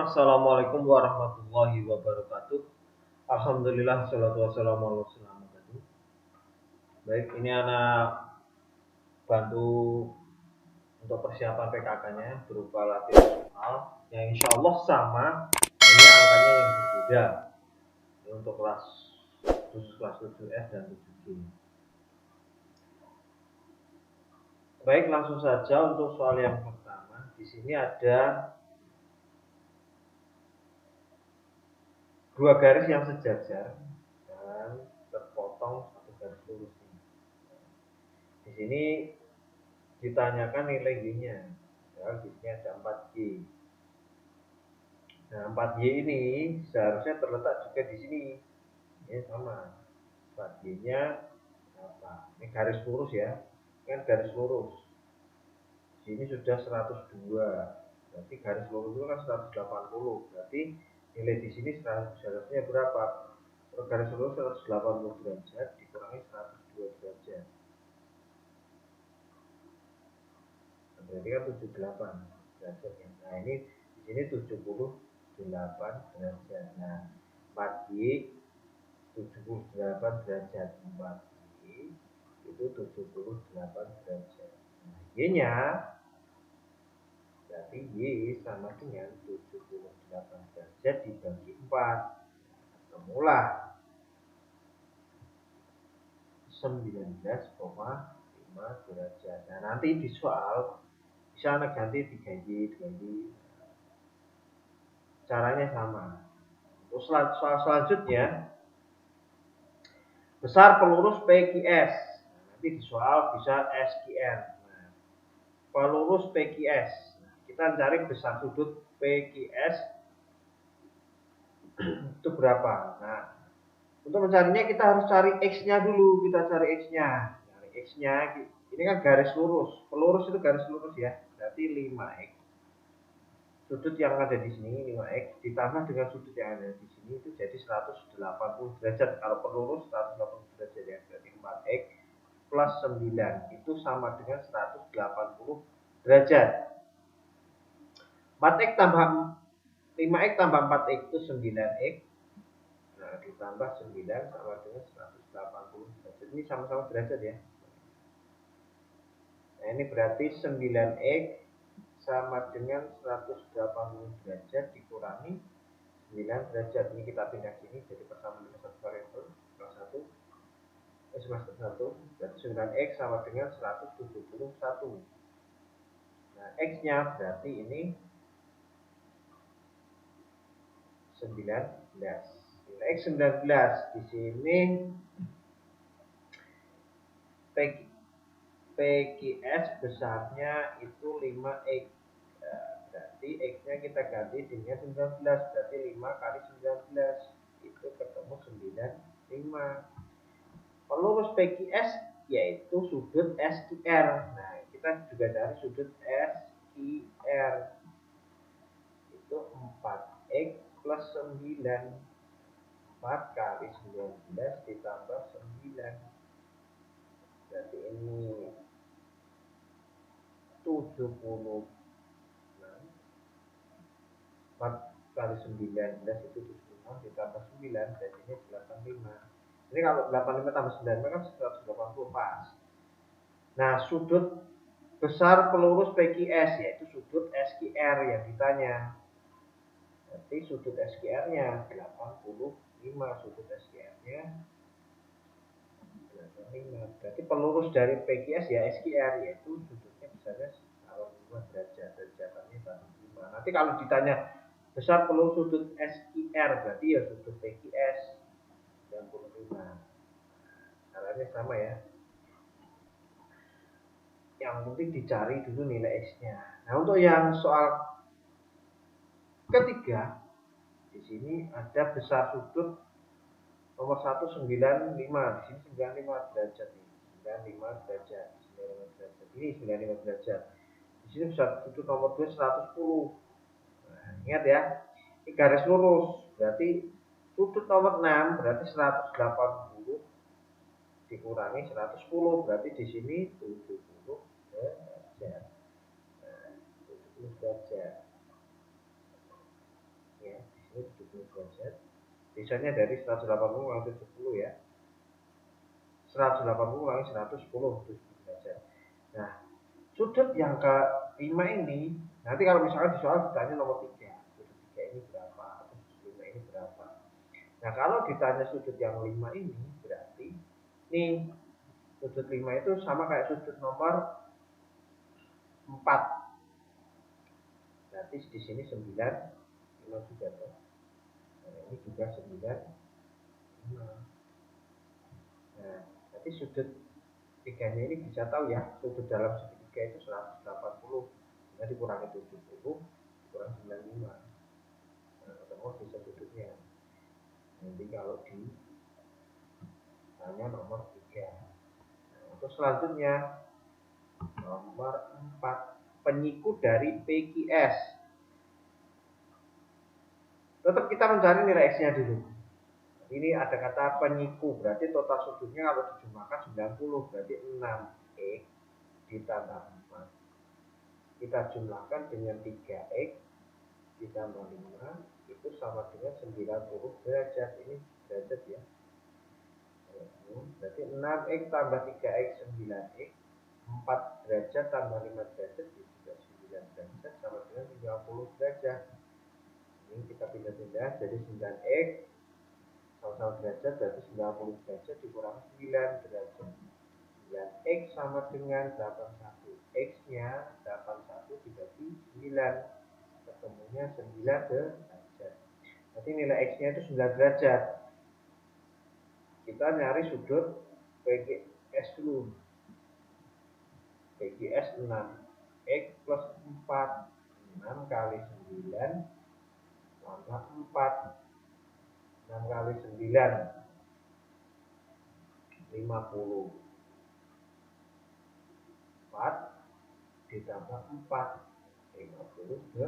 Assalamualaikum warahmatullahi wabarakatuh. Alhamdulillah, salatu wassalamu ala rasulillah. Baik, ini anak bantu untuk persiapan PKK-nya berupa latihan soal yang insya Allah sama, hanya angkanya yang berbeda. Ini untuk kelas khusus kelas 7F dan 7G. Baik, langsung saja untuk soal yang pertama. Di sini ada dua garis yang sejajar dan terpotong satu garis lurus ini. Di sini ditanyakan nilai Y-nya. Ya, di sini ada 4Y. Nah, 4Y ini seharusnya terletak juga di sini. Ini sama. 4Y-nya apa? Ini garis lurus ya. Ini kan garis lurus. Di sini sudah 102. Berarti garis lurus itu kan 180. Berarti nilai di sini seharusnya berapa? Garis lurus 180 derajat dikurangi 102 derajat. Berarti kan 78 derajat ya. Nah, ini di sini 78 derajat. Nah, 4Y 78 derajat. 4Y itu 78 derajat. Nah, Y-nya berarti Y sama dengan 78 derajat dibagi 4. Ketemulah 19,5 derajat. Nah, nanti di soal bisa anak ganti 3Y, 2Y. Caranya sama. Untuk soal selanjutnya, besar pelurus PQS. Nah, nanti di soal bisa SQR. Nah, pelurus PQS. Nah, kita cari besar sudut PQS itu berapa. Nah, untuk mencarinya kita harus cari X-nya dulu. Kita cari X-nya. Cari X-nya. Ini kan garis lurus. Pelurus itu garis lurus ya. Berarti 5X. Sudut yang ada di sini 5X ditambah dengan sudut yang ada di sini itu jadi 180 derajat. Kalau pelurus 180 derajat ya, berarti 4X plus 9 itu sama dengan 180 derajat. 4X tambah 5X tambah 4X itu 9X. Nah, ditambah 9 sama dengan 180 derajat. Ini sama-sama derajat ya. Nah, ini berarti 9X sama dengan 180 derajat dikurangi 9 derajat. Ini kita pindah sini jadi persamaan dengan satu variabel kelas 1 semester 1. Berarti 9X sama dengan 171. Nah, X-nya berarti ini 19. Nilai X 19 di sini PQS besarnya itu 5X. Berarti X-nya kita ganti dengan 19. Berarti 5 kali 19 itu ketemu 95. Pelurus PQS yaitu sudut SQR. Nah, kita juga cari sudut SQR. Itu 4X plus 9. 4 kali 19 ditambah 9. Berarti ini 70. 4 kali 19 itu 76 ditambah 9 jadi ini 85. Ini kalau 85 tambah 9 kan 180 pas. Nah, sudut besar pelurus PQS yaitu sudut SQR yang ditanya. Berarti sudut SQR-nya 85, sudut SQR-nya 85. Berarti pelurus dari PQS ya SQR yaitu sudutnya besarnya 45 derajat, derajatannya 45. Nanti kalau ditanya besar pelurus sudut SQR berarti ya sudut PQS 95. Caranya sama ya. Yang penting dicari dulu nilai X-nya. Nah, untuk yang soal ketiga di sini ada besar sudut nomor 195. Di sini 95 derajat nih. 95 derajat. 95 derajat. Ini 95 derajat. Di sini besar sudut nomor 2 110. Nah, ingat ya. Ini garis lurus. Berarti sudut nomor 6 berarti 180 dikurangi 110 berarti di sini 70 derajat. Nah, 70 derajat. derajat. Sisanya dari 180 kurangi 70 ya. 180 kurangi 110 derajat. Nah, sudut yang ke-5 ini, nanti kalau misalkan di soal ditanya nomor 3, sudut 3 ini berapa, atau sudut 5 ini berapa. Nah, kalau ditanya sudut yang 5 ini, berarti nih, sudut 5 itu sama kayak sudut nomor 4. Berarti di sini 9, 5 juga tuh. Nah, ini juga 9, 5. Nah, nanti sudut 3-nya ini bisa tahu ya, sudut dalam segitiga itu 180. Nah, dikurangi 70, kurang 95. Nah, ketemu bisa sudutnya. Nanti kalau ditanya nomor 3. Nah, untuk selanjutnya nomor 4, penyiku dari PQS. Tetap kita mencari nilai X-nya dulu. Ini ada kata penyiku, berarti total sudutnya kalau dijumlahkan 90, berarti 6X ditambah 4. Kita jumlahkan dengan 3X ditambah 5, itu sama dengan 90 derajat. Ini derajat ya. Berarti 6X tambah 3X 9X, 4 derajat tambah 5 derajat juga 9 derajat sama dengan 30 derajat. Ini kita pindah-pindah jadi 9X sama-sama derajat, berarti 90 derajat dikurangi 9 derajat. 9X sama dengan 81. X-nya 81 dibagi 9. Ketemunya 9 derajat. Berarti nilai X-nya itu 9 derajat. Kita nyari sudut PQS dulu. PQS 6. X plus 4. 6 kali 9 tambah 4. 6 kali 9 50. 4 ditambah 4 58.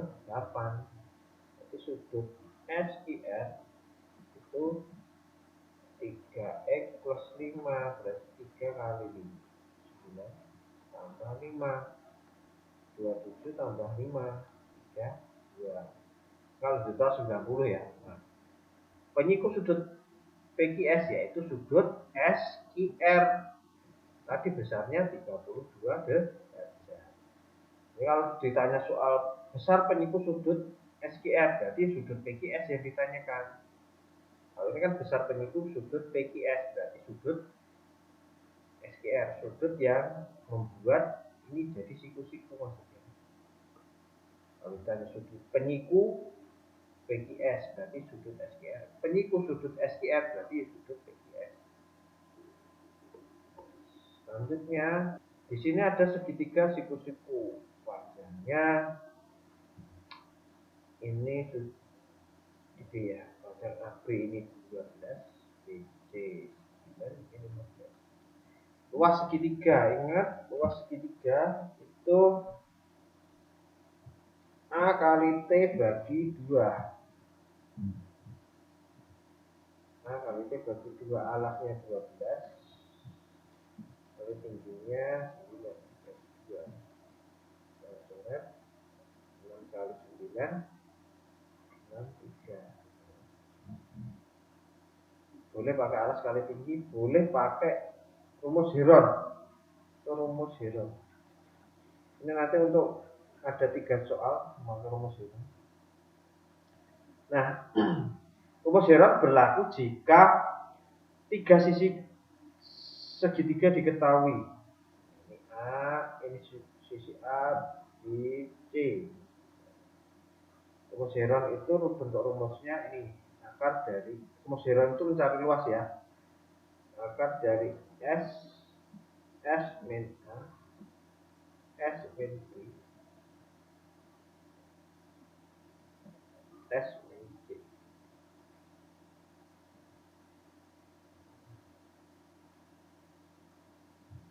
Jadi sudut SIR itu 3X plus 5, berarti 3 kali 9 tambah 5, 27 tambah 5, 32. Kalau juta 90 ya. Nah, penyiku sudut PQS yaitu sudut SIR. Tadi besarnya 32 derajat. Jadi kalau ditanya soal besar penyiku sudut SQR, berarti sudut PQS yang ditanyakan. Kalau ini kan besar penyiku sudut PQS, berarti sudut SQR, sudut yang membuat ini jadi siku-siku maksudnya. Kalau ditanya sudut penyiku PQS, berarti sudut SQR. Penyiku sudut SQR, berarti sudut PQS. Selanjutnya, di sini ada segitiga siku-siku. Wajahnya ini gitu ya. Wajah AB ini 12, BC 9, ini 15. Luas segitiga, ingat luas segitiga itu A kali T bagi 2. A kali T bagi 2, alasnya 12. Lalu tingginya 9 bagi 2. Saya coret 6 kali 9, 63. Boleh pakai alas kali tinggi, boleh pakai rumus Heron. Itu rumus Heron. Ini nanti untuk ada 3 soal maka rumus Heron. Nah, rumus Heron berlaku jika 3 sisi segitiga diketahui. Ini A, ini sisi A, B, C. Rumus Heron itu bentuk rumusnya ini. Akar dari rumus Heron itu mencari luas ya. Akar dari S min A, S min B, S min C.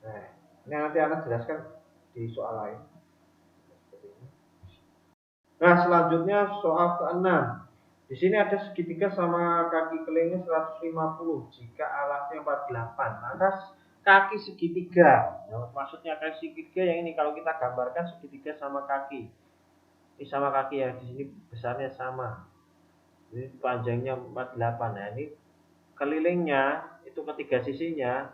Nah, ini nanti akan jelaskan di soal lain. Nah, selanjutnya soal ke-6. Di sini ada segitiga sama kaki kelilingnya 150 jika alasnya 48. Maka kaki segitiga. Nah, maksudnya kaki segitiga yang ini kalau kita gambarkan segitiga sama kaki. Ini sama kaki ya, di sini besarnya sama. Ini panjangnya 48. Nah, ini kelilingnya itu ketiga sisinya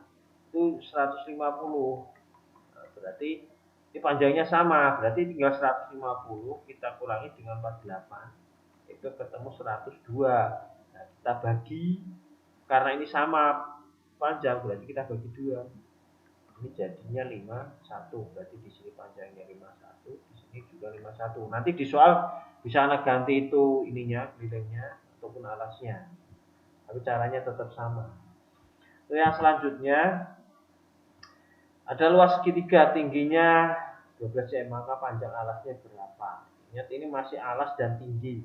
itu 150. Nah, berarti ini panjangnya sama, berarti tinggal 150 kita kurangi dengan 48 itu ketemu 102. Nah, kita bagi, karena ini sama panjang berarti kita bagi 2. Ini jadinya 51. Berarti di sini panjangnya 51, di sini juga 51. Nanti di soal bisa Anda ganti itu ininya, kelilingnya ataupun alasnya. Tapi caranya tetap sama. Lalu yang selanjutnya ada luas segitiga, tingginya 12 cm, maka panjang alasnya berapa? Ingat ini masih alas dan tinggi.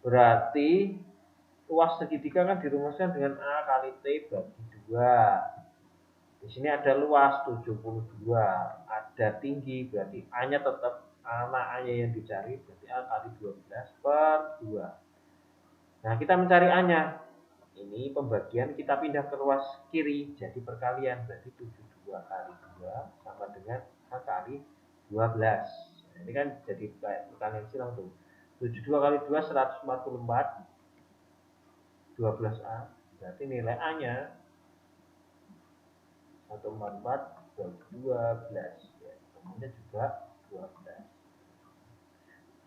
Berarti luas segitiga kan dirumuskan dengan A kali T bagi 2. Di sini ada luas 72, ada tinggi, berarti A-nya tetap A-nya yang dicari, berarti A kali 12 per 2. Nah, kita mencari A-nya. Ini pembagian kita pindah ke luas kiri, jadi perkalian, berarti 72 kali 2 sama dengan A kali 12. Nah, ini kan jadi perkalian silang tuh. 72 kali 2 144, 12A, berarti nilai A-nya 144 bagi 12, ya, ketemunya juga 12.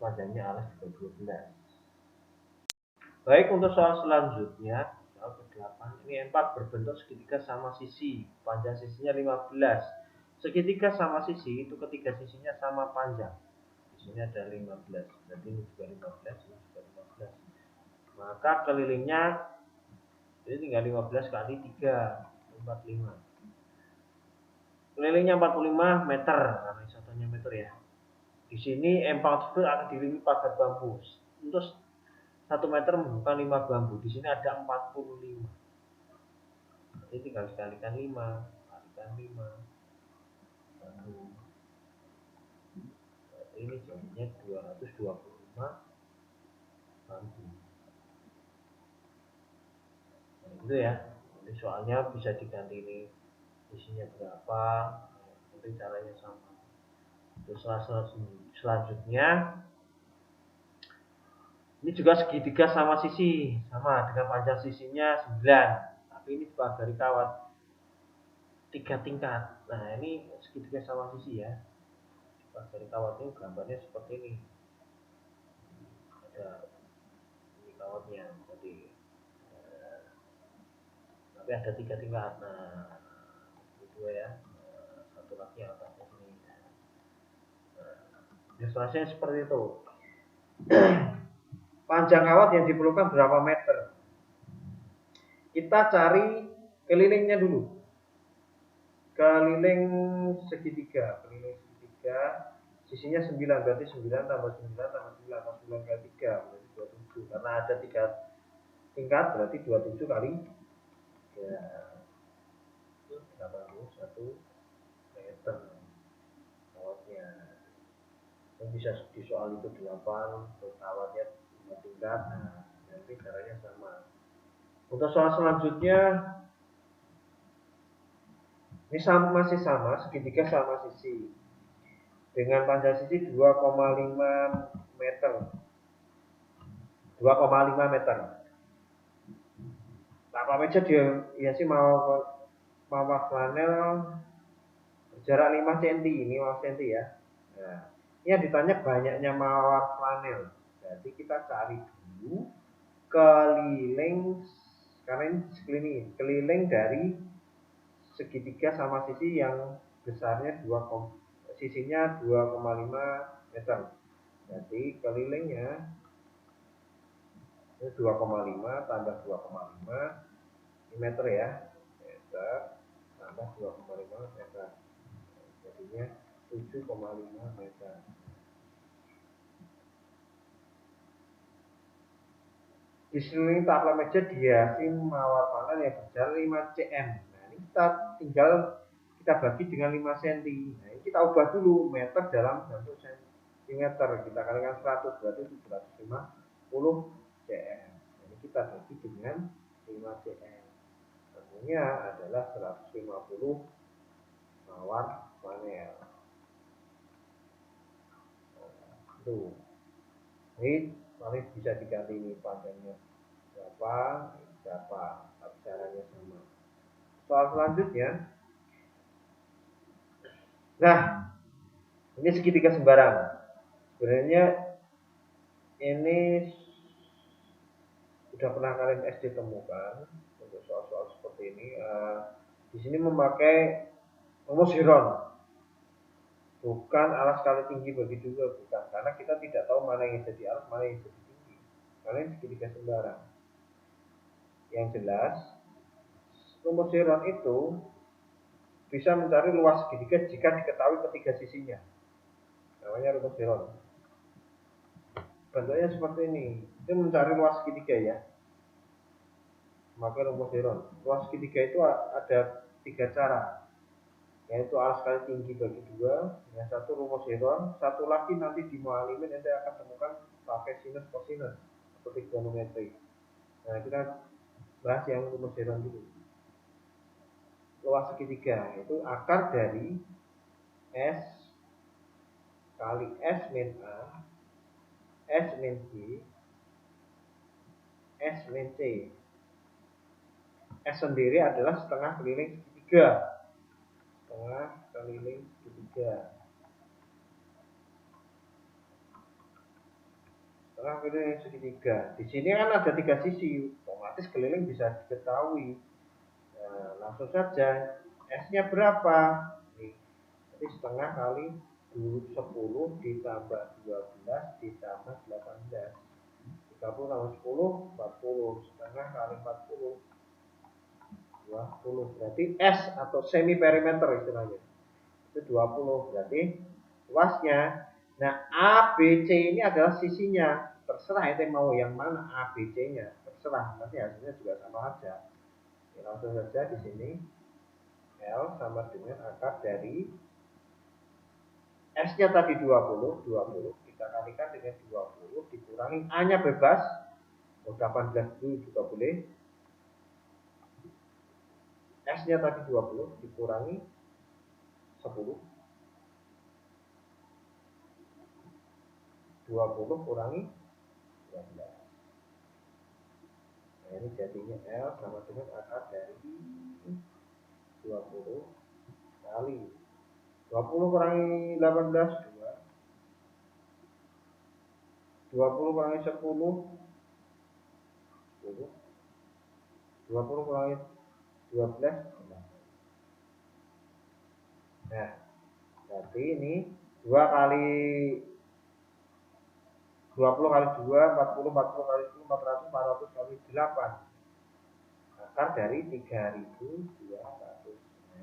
Panjangnya alas juga 12. Baik, untuk soal selanjutnya, soal ke-8, ini 4 berbentuk segitiga sama sisi, panjang sisinya 15. Segitiga sama sisi itu ketiga sisinya sama panjang. Di sini ada 15, berarti ini juga 15, ini juga 15. Maka kelilingnya ini tinggal 15 kali 3, 45. Kelilingnya 45 meter, karena satunya meter ya. Di sini empang tersebut akan dililit pagar bambu. Untuk 1 meter membuka 5 bambu. Di sini ada 45. Jadi tinggal dikalikan 5, kalikan 5 bambu. Berarti ini jadinya 225 bambu. Nah, itu ya. Jadi soalnya bisa diganti ini isinya berapa, nanti caranya sama. Terus selanjutnya ini juga segitiga sama sisi, sama dengan panjang sisinya 9, tapi ini dipagari kawat 3 tingkat. Nah, ini segitiga sama sisi ya, dipagari kawat ini gambarnya seperti ini. Ada ini kawatnya, jadi tapi ada 3 tingkat. Nah, itu ya, satu lagi yang atasnya sini. Ilustrasinya seperti itu. Panjang kawat yang diperlukan berapa meter? Kita cari kelilingnya dulu. Keliling segitiga, sisinya 9, berarti 9 tambah 9 tambah 9 tambah 9 kali 3 berarti 27. Karena ada 3 tingkat berarti 27 kali 3, 81 meter kawatnya. Yang bisa di soal itu 8, kawatnya 5 tingkat. Nah, nanti caranya sama. Untuk soal selanjutnya ini masih sama, segitiga sama sisi dengan panjang sisi 2,5 meter. 2,5 meter. Nah, Pak Meja dia ya sih mau flanel jarak 5 cm, ini 5 cm ya. Nah, ini yang ditanya banyaknya mawar flanel. Jadi kita cari dulu keliling, karena ini keliling dari segitiga sama sisi yang besarnya sisinya 2,5 meter. Jadi kelilingnya 2,5 tambah 2,5 meter ya, meter tambah 2,5 meter, jadinya 7,5 meter. Di sini tabla meja dihiasi mawar panel yang berjarak 5 cm. Nah, ini kita tinggal kita bagi dengan 5 cm. Nah, ini kita ubah dulu meter dalam bentuk centimeter. Kita kalikan 100, berarti 750 cm. Nah, ini kita bagi dengan 5 cm. Tentunya adalah 150 mawar panel. Nah, itu. Ini paling bisa diganti ini panjangnya berapa caranya sama. Soal selanjutnya, nah ini segitiga sembarang. Sebenarnya ini sudah pernah kalian SD temukan untuk soal-soal seperti ini. Di sini memakai rumus Heron, bukan alas kali tinggi bagi dua, bukan, karena kita tidak tahu mana yang jadi alas, mana yang jadi tinggi, karena ini segitiga sembarang. Yang jelas, rumus Heron itu bisa mencari luas segitiga jika diketahui ketiga sisinya. Namanya rumus Heron. Bentuknya seperti ini. Itu mencari luas segitiga ya. Maka rumus Heron. Luas segitiga itu ada 3 cara. Yaitu alas kali tinggi bagi 2. Yang satu rumus Heron. Satu lagi nanti di mualimin nanti akan temukan pakai sinus kosinus seperti trigonometri. Nah, kita bahas yang rumus Heron dulu. Luas segitiga itu akar dari S kali S min A, S min B, S min C. S sendiri adalah setengah keliling segitiga. Setengah keliling segitiga. Setengah keliling segitiga. Di sini kan ada 3 sisi, otomatis keliling bisa diketahui. Nah, langsung saja. S-nya berapa? Nih, jadi setengah kali 10 ditambah 12 ditambah 18. 30 tambah 10, 40. Setengah kali 40. 20. Berarti S atau semi perimeter istilahnya. Itu 20. Berarti luasnya. Nah, A, B, C ini adalah sisinya. Terserah itu mau yang mana A, B, C-nya. Terserah. Nanti hasilnya juga sama aja. Ya, langsung saja di sini L sama dengan akar dari S-nya tadi 20. Kita kalikan dengan 20 dikurangi A-nya bebas. 18 dulu juga boleh. S-nya tadi 20 dikurangi 10. 20 kurangi 12. Nah, ini jadinya L sama dengan akar dari 20 kali 20 kurangi 18, 2. 20 kurangi 10, 10. 20 kurangi 12, 8. Nah, berarti ini 2 kali 20 kali 2, 40, 40 kali 10, 400, 400 kali 8. Akar dari 3200. Nah,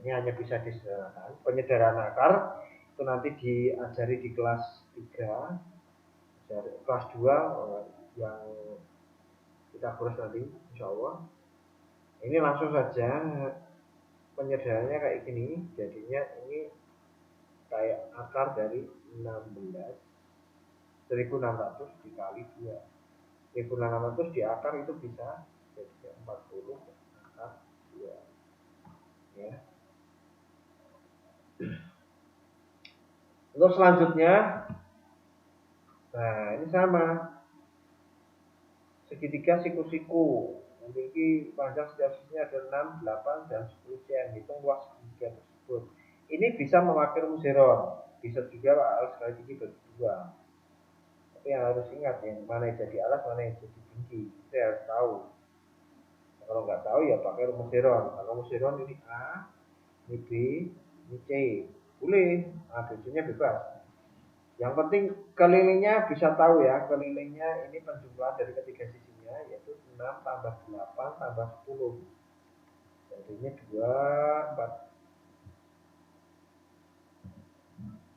ini hanya bisa disederhanakan. Penyederhanaan akar itu nanti diajari di kelas 3, kelas 2 yang kita kursus nanti insya Allah. Ini langsung saja penyederhanaannya kayak gini. Jadinya ini kayak akar dari 1600 dikali 2. 1600 di akar itu bisa jadi 40 akar 2 ya. Untuk selanjutnya, nah ini sama, segitiga siku-siku memiliki panjang setiap sisinya ada 6, 8, dan 10 cm. Hitung luas segitiga tersebut. Ini bisa memakai rumus Heron, bisa juga alas kali tinggi bagi 2. Tapi yang harus ingat yang mana yang jadi alas, mana yang jadi tinggi, itu harus tahu. Kalau nggak tahu ya pakai rumus Heron. Kalau rumus Heron ini A, ini B, ini C. Boleh, A, B, C-nya bebas. Yang penting kelilingnya bisa tahu ya, kelilingnya ini penjumlahan dari ketiga sisinya yaitu 6 tambah 8 tambah 10. Jadinya 24.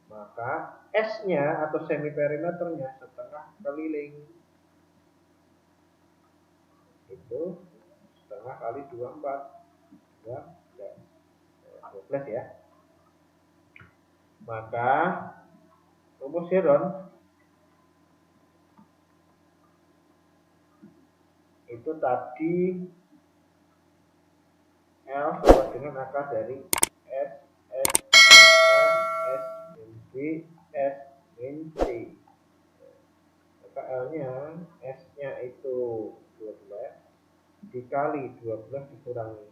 Maka S-nya atau semi perimeternya setengah keliling. Itu setengah kali 24. 12 ya. Maka rumus Heron itu tadi L sama dengan akar dari S, S, A, S, min B, S, min C. Maka L-nya, S-nya itu 12, dikali 12 dikurangi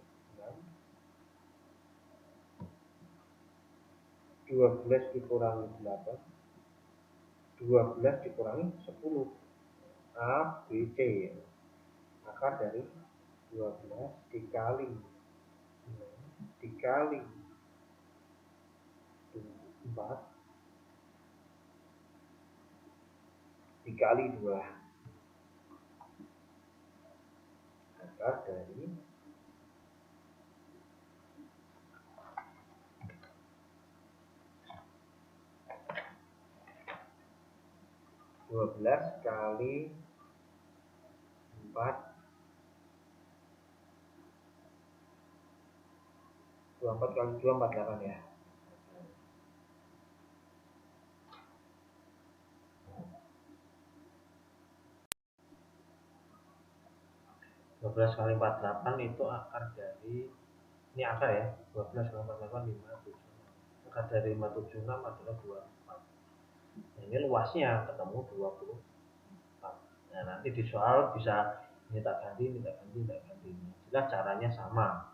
6, 12 dikurangi 8, 12 dikurangi 10. A, B, C. Akar dari 12 dikali 6 dikali 4 dikali 2. Akar dari 12 kali 4, 24 kali 2, 48 ya. 12 kali 48 itu akar dari, ini akar ya, 12 kali 48 576. Akar dari 576 adalah 24. Nah, ini luasnya ketemu 24. Nah, nanti di soal bisa minta ganti. Jelas caranya sama.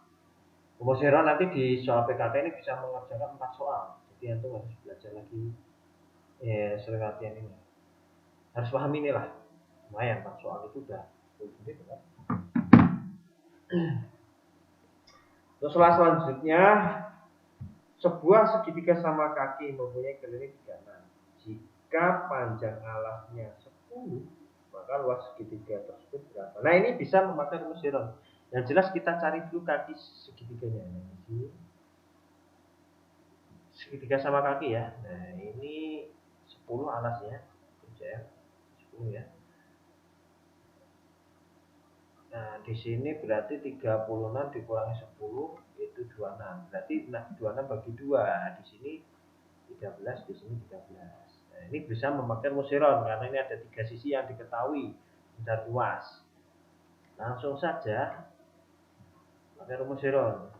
Rumus Heron nanti di soal PKT ini bisa mengerjakan 4 soal. Jadi antum harus belajar lagi sering latihan ini. Harus paham inilah. Lumayan 4 soal itu udah sendiri kan. Terus selanjutnya, sebuah segitiga sama kaki mempunyai keliling 36. Jika panjang alasnya 10, maka luas segitiga tersebut berapa? Nah, ini bisa memakai rumus Heron. Yang jelas kita cari dulu kaki segitiganya. Ini segitiga sama kaki ya. Nah, ini 10 alasnya. 10 ya. Nah, di sini berarti 36 dikurangi 10 itu 26. Berarti 26 bagi 2. Di sini 13, di sini 13. Nah, ini bisa memakai rumus Heron karena ini ada 3 sisi yang diketahui dan luas. Langsung saja pakai rumus Heron.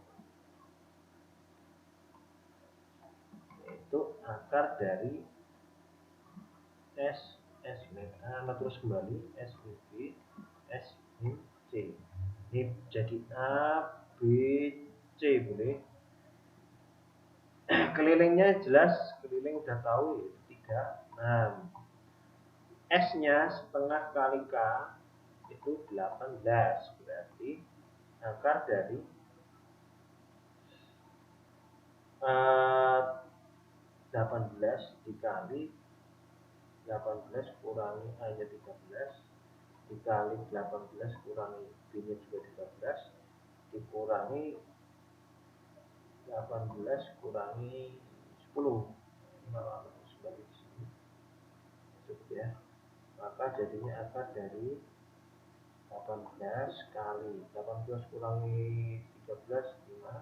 Itu akar dari S terus kembali S B S C. Ini jadi A B C boleh. Kelilingnya jelas, keliling udah tahu itu 36. S-nya setengah kali K itu 18. Berarti akar dari 18 dikali 18 kurangi A-nya 13 dikali 18 kurangi B-nya juga 13 dikurangi 18 kurangi 10. Nah, sebagai di sini ya. Maka jadinya akar dari 18 kali 18 kurangi 13 5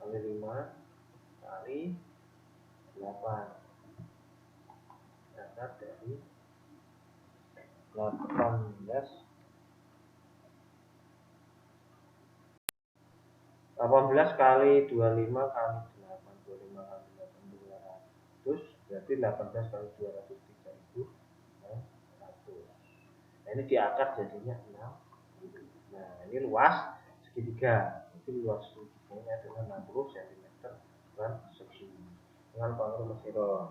kali 5 kali 8. Akar dari 18 kali 25 kali 8 25 kali 8 200. Berarti 18 kali 200 3100. Nah, ini diakar jadinya 6. Nah, ini luas segitiga. Itu luas segitiganya adalah 60 cm persegi dengan rumus Heron.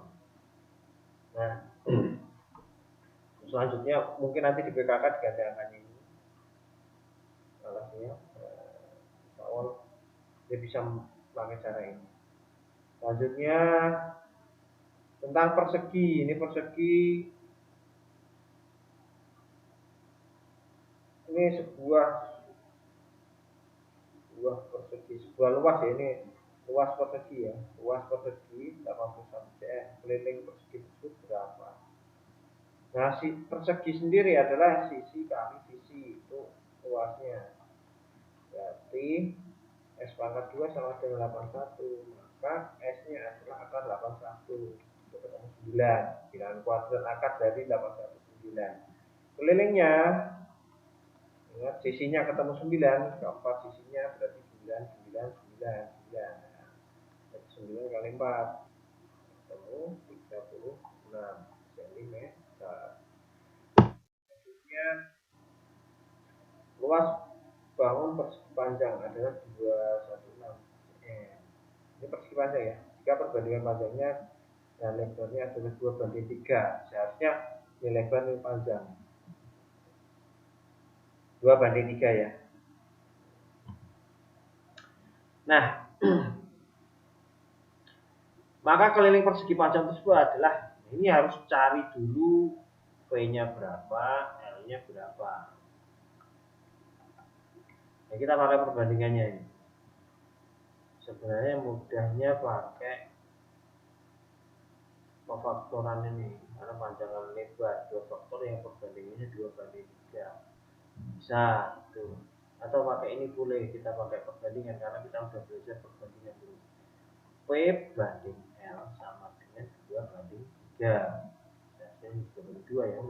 Nah, selanjutnya mungkin nanti di PKK digandakan ini alasnya. Awal dia bisa pakai cara ini. Selanjutnya tentang persegi. Ini persegi, ini sebuah persegi, sebuah luas ya, ini luas persegi ya, luas persegi 81 cm, keliling persegi tersebut berapa? Nah, si persegi sendiri adalah sisi kali sisi, itu luasnya. Berarti S pangkat 2 sama dengan 81, maka S-nya adalah akar 81. Itu ketemu 9. 9 kuadrat akar dari 819. Kelilingnya, ingat sisinya ketemu 9, keempat sisinya berarti 9, 9, 9, 9. 9 kali 4 ketemu 36 cm. Selanjutnya Luas bangun persegi panjang adalah 216 cm. Ini persegi panjang ya. Jika perbandingan panjangnya dan lebarnya adalah 2:3, seharusnya ini lebar ini panjang 2:3 ya. Nah, maka keliling persegi panjang tersebut adalah, ini harus cari dulu P-nya berapa, L-nya berapa. Nah, kita pakai perbandingannya ini. Sebenarnya mudahnya pakai pefaktoran ini, karena panjangan lebar 2 faktor yang perbandingannya 2:3. Bisa tuh. Atau pakai ini boleh, kita pakai perbandingan karena kita udah belajar perbandingan dulu. P banding L sama dengan 2:3. Biasanya 2:2 ya,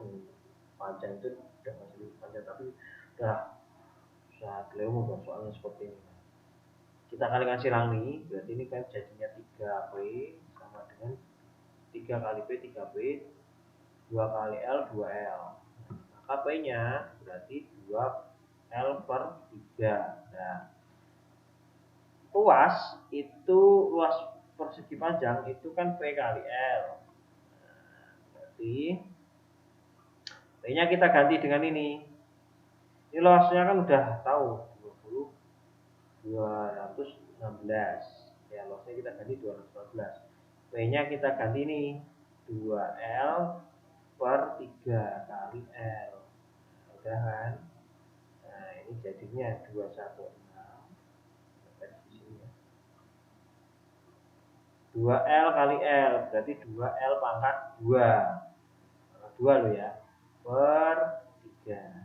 panjang itu udah masih panjang, tapi udah saat Leo mau soalnya seperti ini. Kita kalikan silang nih, berarti ini kan jadinya 3P sama dengan 3 kali P 3P, 2 kali L 2L. Maka P-nya berarti 2L per 3. Nah, luas itu, luas persegi panjang itu kan P kali L. Nah, berarti P-nya kita ganti dengan ini. Ini luasnya kan udah tahu 216. Ya, luasnya kita ganti 216. P-nya kita ganti nih 2L per 3 kali L. Udah kan? Nah, ini jadinya 216. 2L kali L berarti 2L pangkat 2. Pangkat 2 loh ya. Per 3.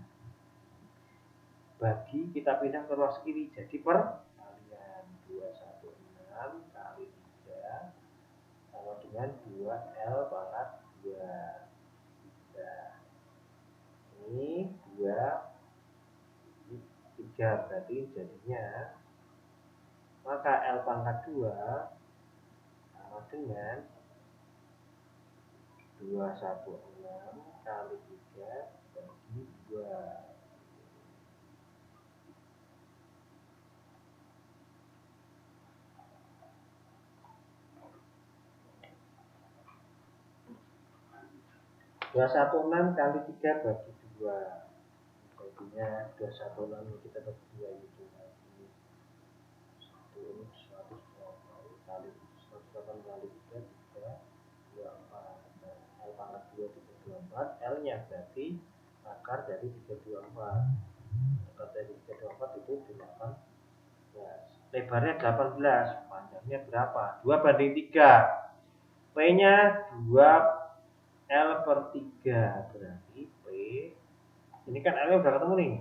Bagi kita pindah ke ruas kiri jadi perkalian 216 kali 3 sama dengan 2L pangkat 2. Nah, ini 2 3 berarti jadinya, maka L pangkat 2 sama dengan 216 kali 3 bagi 2. Dua satu enam kali 3 bagi 2. Jadinya 216 kita bagi 2 itu lagi. 120 kali 108 kali 3 324. Nah, L pangkat 2 324, L-nya berarti akar dari 324. Akar dari 324 itu 18. Lebarnya 18, panjangnya berapa? 2:3. P-nya 2 L per 3, berarti P ini kan L nya udah ketemu nih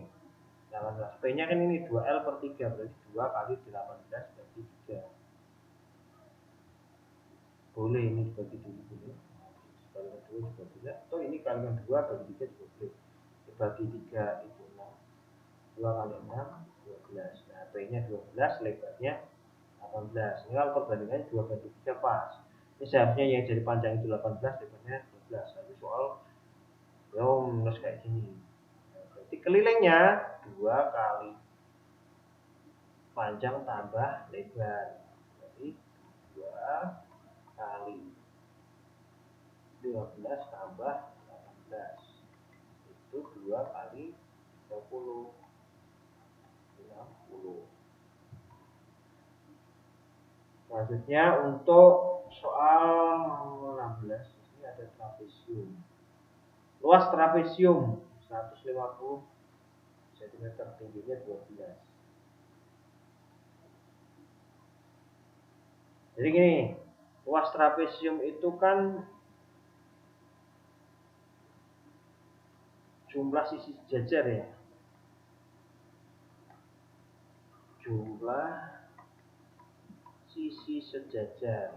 18, P nya kan ini 2L per 3, berarti 2 kali 18 bagi 3. Boleh ini dibagi dulu boleh, kalikan 2 juga bisa, atau ini kalikan 2 bagi 3 juga boleh. Dibagi 3 itu 6, 2 kali 6 12. Nah, P nya 12, lebarnya 18. Ini kalau perbandingannya 2:3 pas. Ini seharusnya yang jadi panjang itu 18, lebarnya 12. Tapi soal terus kayak gini. Nah, berarti kelilingnya 2 kali panjang tambah lebar. Berarti 2 kali 12 tambah 18. Itu 2 kali 30. 60. Selanjutnya untuk soal 16, ini ada trapesium. Luas trapesium 150 cm, tingginya 12. Jadi gini, luas trapesium itu kan jumlah sisi sejajar ya. Jumlah sisi sejajar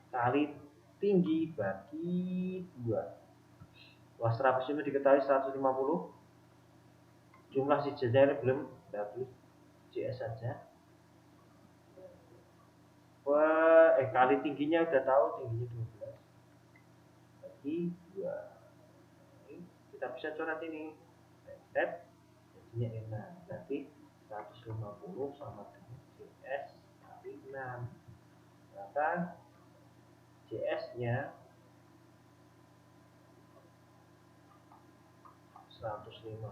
kali tinggi bagi 2. Luas trapesium diketahui 150. Jumlah sisi sejajar belum, berarti CS saja. Kali tingginya udah tahu, tingginya 12 bagi 2. Ini kita bisa coret ini. Set, jadinya 6. Berarti 150 sama dengan JS kali 6. Maka JS-nya 150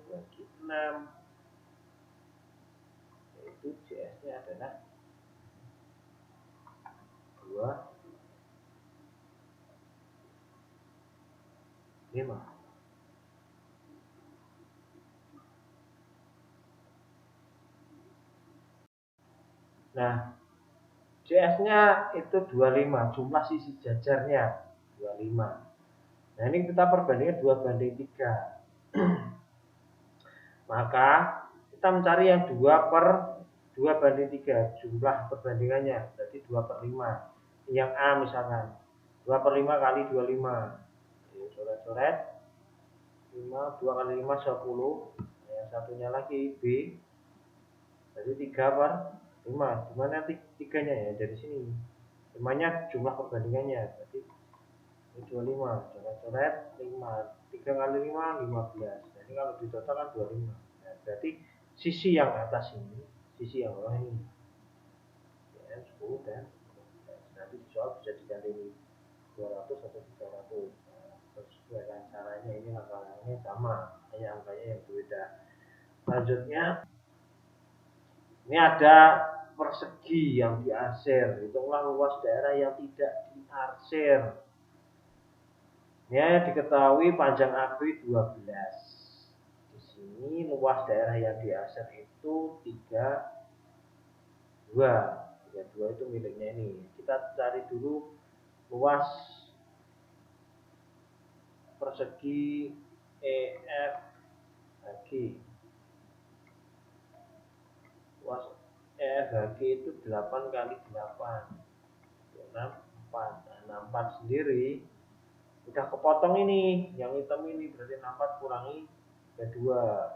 bagi 6, yaitu JS-nya adalah 25. Nah, JS-nya itu 25, jumlah sisi jajarnya 25. Nah, ini kita perbandingan 2:3. Maka kita mencari yang 2/2/3 jumlah perbandingannya, berarti 2/5. Yang A misalkan 2/5 kali 25. Coret-coret 5, 2 kali 5 10. Yang satunya lagi B, jadi 3/5. Dimana tiganya ya? Dari sini. 5-nya jumlah perbandingannya, berarti ini 25. Coret-coret 5. 3 kali 5, 15. Jadi kalau ditotalkan 25. Nah, berarti sisi yang atas ini, sisi yang bawah ini. Ya, 10 dan 15. Nanti di soal bisa diganti 200 atau 300. Sesuaikan caranya, ini langkah-langkahnya sama, hanya angkanya yang berbeda. Selanjutnya ini ada persegi yang diarsir. Hitunglah luas daerah yang tidak diarsir. Ya, diketahui panjang AB 12. Di sini luas daerah yang diarsir itu 32. 32 itu miliknya ini. Kita cari dulu luas persegi EFHG. Luas EFHG itu 8 kali 8. 64. Nah, 64 sendiri udah kepotong ini, yang hitam ini berarti 64 kurangi 32.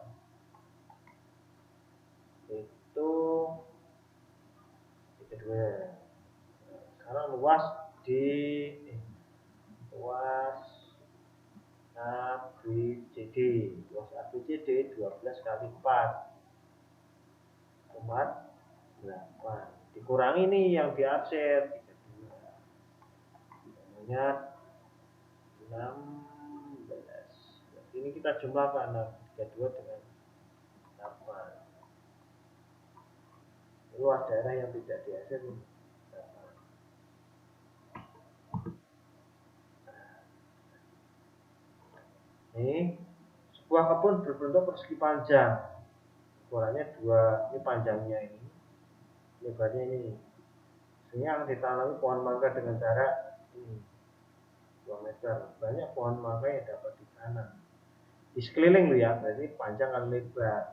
Itu kedua. Nah, sekarang luas ABCD. Luas ABCD 12 kali 4. 8. Dikurangi nih yang diarsir 32. Namanya 16. Berarti ini kita jumlahkan 32 dengan 8. Luas daerah yang tidak diarsir 8. Ini sebuah kebun berbentuk persegi panjang. Ukurannya 2, ini panjangnya ini, lebarnya ini. Sehingga ditanami pohon mangga dengan jarak ini 2 meter. Banyak pohon mangga yang dapat ditanam di sekeliling ya, berarti panjang kali lebar.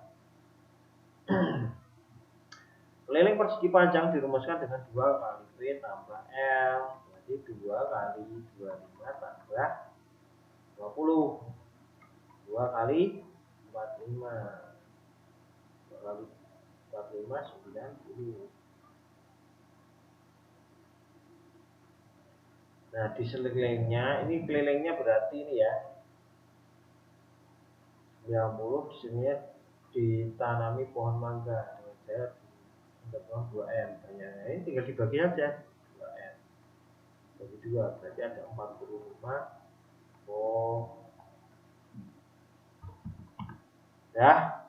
Keliling persegi panjang dirumuskan dengan 2 kali V tambah L, berarti 2 kali 25 tambah 20. 2 kali 45. 2 kali 45 90. Nah, di sekelilingnya, ini kelilingnya berarti ini ya 90, di sini ditanami pohon mangga dengan jarak pohon 2M. Nah, ini tinggal dibagi aja 2M bagi 2, berarti ada 45. Ya,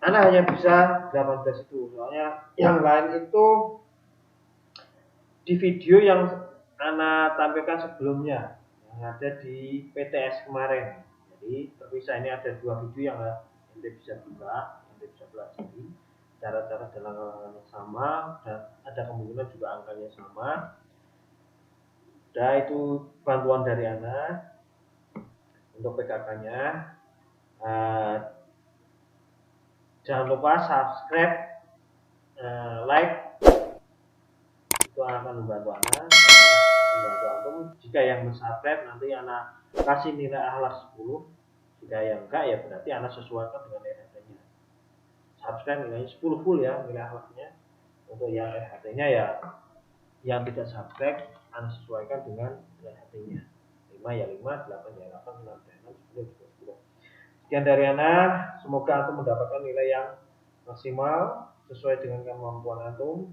Anda hanya bisa 18 itu, soalnya yang lain itu di video yang Ana tampilkan sebelumnya yang ada di PTS kemarin. Jadi terpisah, ini ada 2 video yang Anda bisa buka, Anda bisa pelajari cara-cara dan langkah-langkahnya sama, dan ada kemungkinan juga angkanya sama. Dan itu bantuan dari Ana untuk PKK-nya. Jangan lupa subscribe, like, itu akan membantu Anda. Membantu antum. Jika yang subscribe nanti Anda kasih nilai akhlak 10. Jika yang enggak ya berarti Anda sesuaikan dengan RHT-nya. Subscribe nilainya 10 full ya nilai akhlaknya. Untuk yang RHT-nya ya yang tidak subscribe Anda sesuaikan dengan RHT-nya. 5 ya 5, 8 ya 8, 9 ya 6, 10 juga 10. Sekian dari Ana, semoga antum mendapatkan nilai yang maksimal sesuai dengan kemampuan antum.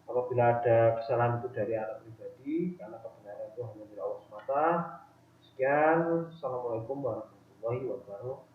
Apabila ada kesalahan itu dari anak pribadi, karena kebenaran itu hanya dari Allah semata. Sekian, assalamualaikum warahmatullahi wabarakatuh.